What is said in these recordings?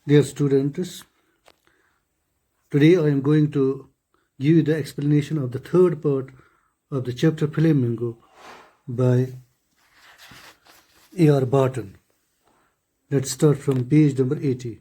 Dear students, today I am going to give you the explanation of the third part of the chapter Flamingo by A.R. Barton. Let's start from page number 80.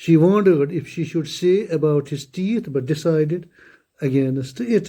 She wondered if she should say about his teeth, but decided against it.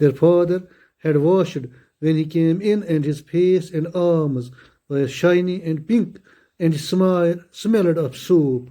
Their father had washed when he came in, and his face and arms were shiny and pink, and he smelled of soap.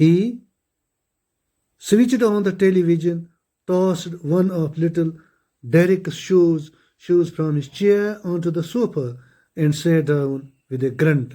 He switched on the television, tossed one of little Derek's shoes from his chair onto the sofa, and sat down with a grunt.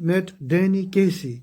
met Danny Casey,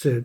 said.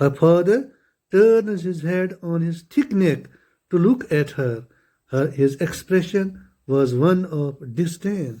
Her father turned his head on his thick neck to look at her. His expression was one of disdain.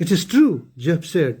It is true, Jeff said.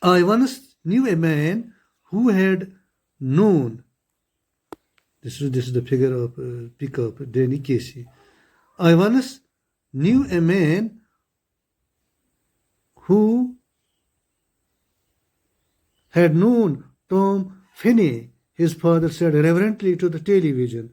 I once knew a man who had known. This is the figure of pick of Danny Casey. I once knew a man who had known Tom Finney, his father said reverently to the television.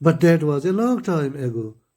But that was a long time ago.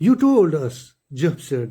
You told us, Jeff said.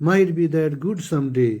might be that good someday.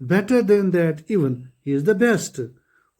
better than that even, he is the best.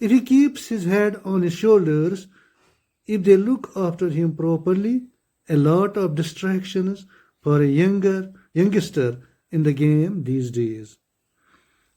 If he keeps his head on his shoulders, if they look after him properly, a lot of distractions for a youngster in the game these days.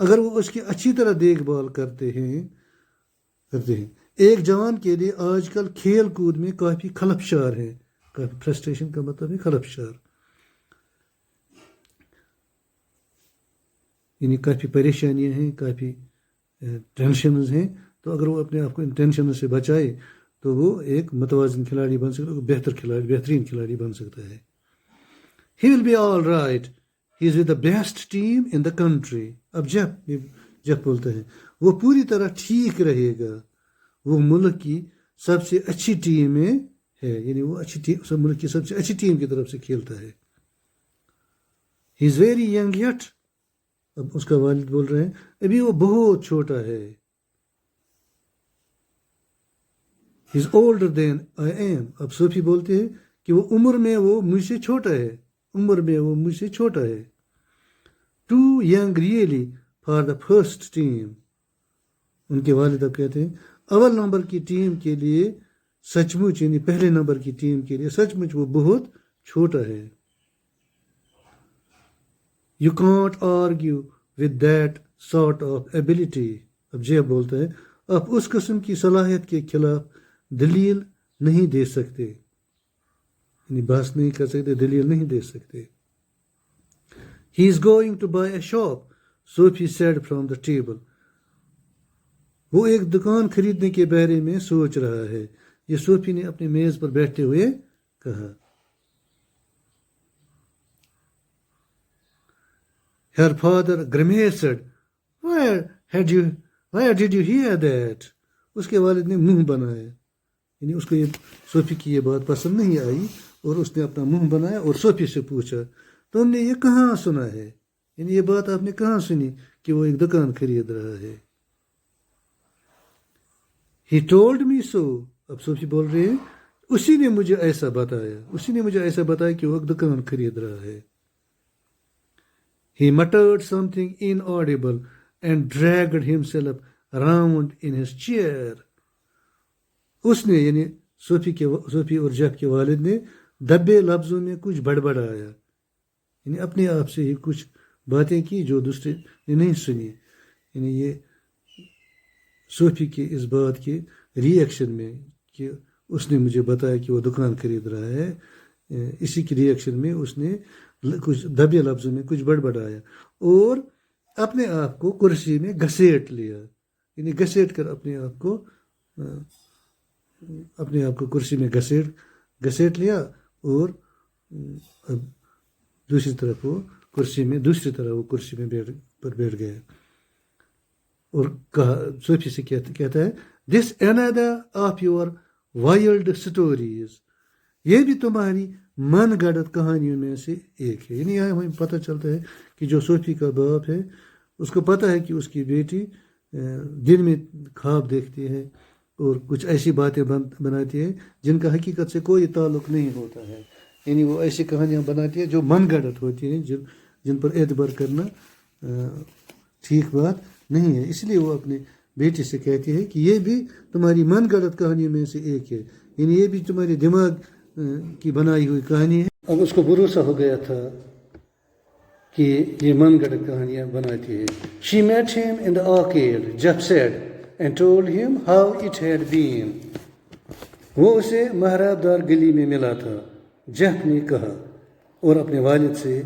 اگر وہ اس کی اچھی طرح دیکھ بھال کرتے ہیں. ایک جوان کے لیے آج کل کھیل کود میں کافی خلفشار ہے. کافی فرسٹریشن کا مطلب ہے خلفشار، یعنی کافی پریشانیاں ہیں، کافی ٹینشنز ہیں. تو اگر وہ اپنے آپ کو ان ٹینشن سے بچائے تو وہ ایک متوازن کھلاڑی بن سکتا ہے، بہترین کھلاڑی بن سکتا ہے. He will be all right. He is with the best team in the country. اب جب بولتا ہے وہ پوری طرح ٹھیک رہے گا، وہ ملک کی سب سے اچھی ٹیم میں ہے، یعنی وہ اچھی ٹیم، ملک کی سب سے اچھی ٹیم کی طرف سے کھیلتا ہے. He is very young yet. اب اس کا والد بول رہے ہیں ابھی وہ بہت چھوٹا ہے. He is older than I am. اب صوفی بولتے ہیں کہ وہ عمر میں وہ مجھ سے چھوٹا ہے. Too young really for the first team. ان کے والد اب کہتے ہیں اول نمبر کی ٹیم کے لیے سچ مچ، یعنی پہلے نمبر کی ٹیم کے لیے سچ مچ وہ بہت چھوٹا ہے. You can't argue with that sort of ability. اب جیب بولتا ہے آپ اس قسم کی صلاحیت کے خلاف دلیل نہیں دے سکتے، یعنی بحث نہیں کر سکتے، دلیل نہیں دے سکتے. He is going to buy a shop, Sophie said from the table. وہ ایک دکان خریدنے کے بارے میں سوچ رہا ہے، یہ صوفی نے اپنے میز پر بیٹھتے ہوئے کہا. Her father grimaced. Where did you hear that? اس کے والد نے منہ بنایا، یعنی اس کو یہ صوفی کی یہ بات پسند نہیں آئی اور اس نے اپنا منہ بنایا اور صوفی سے پوچھا تم نے یہ کہاں سنا ہے، یعنی یہ بات آپ نے کہاں سنی کہ وہ ایک دکان خرید رہا ہے. He told me so. اب صوفی بول رہے ہیں اسی نے مجھے ایسا بتایا کہ وہ ایک دکان خرید رہا ہے. He muttered something inaudible and dragged himself around in his chair. اس نے، یعنی صوفی اور جیف کے والد نے دبے لفظوں میں کچھ بڑبڑایا، یعنی اپنے آپ سے ہی کچھ باتیں کی جو دوسرے نے نہیں سنی. یعنی یہ صوفی کے اس بات کے ری ایکشن میں کہ اس نے مجھے بتایا کہ وہ دکان خرید رہا ہے، اسی کی ری ایکشن میں اس نے کچھ دبے لفظوں میں کچھ بڑبڑایا اور اپنے آپ کو کرسی میں گھسیٹ لیا، یعنی گھسیٹ کر اپنے آپ کو کرسی میں گھسیٹ لیا اور دوسری طرف وہ کرسی میں بیٹھ گیا اور کہا، صوفی سے کہتا ہے دس another of your wild stories. یہ بھی تمہاری من گڑت کہانیوں میں سے ایک ہے. یعنی یہاں ہمیں پتہ چلتا ہے کہ جو صوفی کا باپ ہے اس کو پتہ ہے کہ اس کی بیٹی دن میں خواب دیکھتی ہے اور کچھ ایسی باتیں بناتی ہے جن کا حقیقت سے کوئی تعلق نہیں ہوتا ہے. یعنی وہ ایسی کہانیاں بناتی ہے جو من گڑت ہوتی ہیں، جن پر اعتبار کرنا ٹھیک بات نہیں ہے. اس لیے وہ اپنے بیٹی سے کہتی ہے کہ یہ بھی تمہاری من گڑت کہانیوں میں سے ایک ہے، یعنی یہ بھی تمہارے دماغ کی بنائی ہوئی کہانی ہے. اب اس کو بھروسہ ہو گیا تھا کہ یہ من گڑت کہانیاں بناتی ہے. She met him in the arcade, Jeff said, and told him how it had been. وہ اسے محراب دار گلی میں ملا تھا، جیف نے کہا، اور اپنے والد سے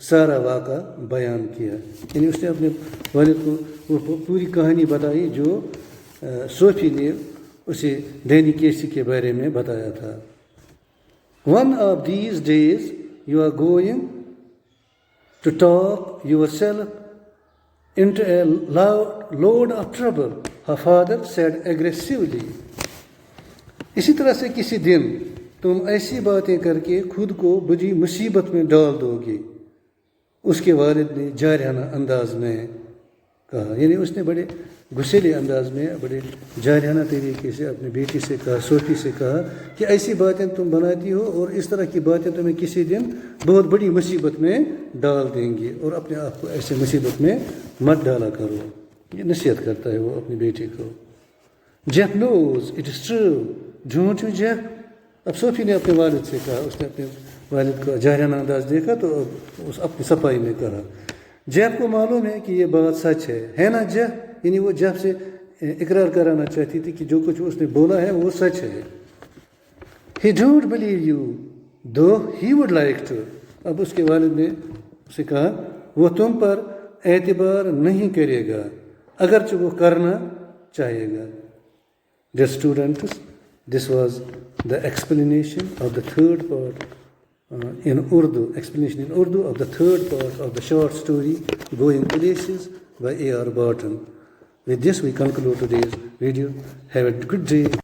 سارا واقعہ بیان کیا. یعنی اس نے اپنے والد کو وہ پوری کہانی بتائی جو صوفی نے اسے ڈینی کیسی کے بارے میں بتایا تھا. One of these days you are going to talk yourself into a load of trouble, her father said aggressively. اسی طرح سے کسی دن تم ایسی باتیں کر کے خود کو بڑی مصیبت میں ڈال دو گے، اس کے والد نے جارحانہ انداز میں کہا. یعنی اس نے بڑے غصیلے انداز میں، بڑے جارحانہ طریقے سے اپنی بیٹی سے کہا، صوفی سے کہا کہ ایسی باتیں تم بناتی ہو اور اس طرح کی باتیں تمہیں کسی دن بہت بڑی مصیبت میں ڈال دیں گی اور اپنے آپ کو ایسے مصیبت میں مت ڈالا کرو. یہ نصیحت کرتا ہے وہ اپنی بیٹی کو. Jeff knows it is true, don't you Jeff? اب صوفی نے اپنے والد سے کہا، اس نے اپنے والد کو جارحانہ انداز دیکھا تو اس اپنی صفائی میں کہا جیف کو معلوم ہے کہ یہ بات سچ ہے نا جیف؟ یعنی وہ جیف سے اقرار کرانا چاہتی تھی کہ جو کچھ اس نے بولا ہے وہ سچ ہے. He don't believe you though he would like to. اب اس کے والد نے اسے کہا وہ تم پر اعتبار نہیں کرے گا اگرچہ وہ کرنا چاہے گا. Dear students, this was the explanation of the third part in Urdu, explanation in Urdu of the third part of the short story Going Places by A.R. Barton. With this we conclude today's video. Have a good day.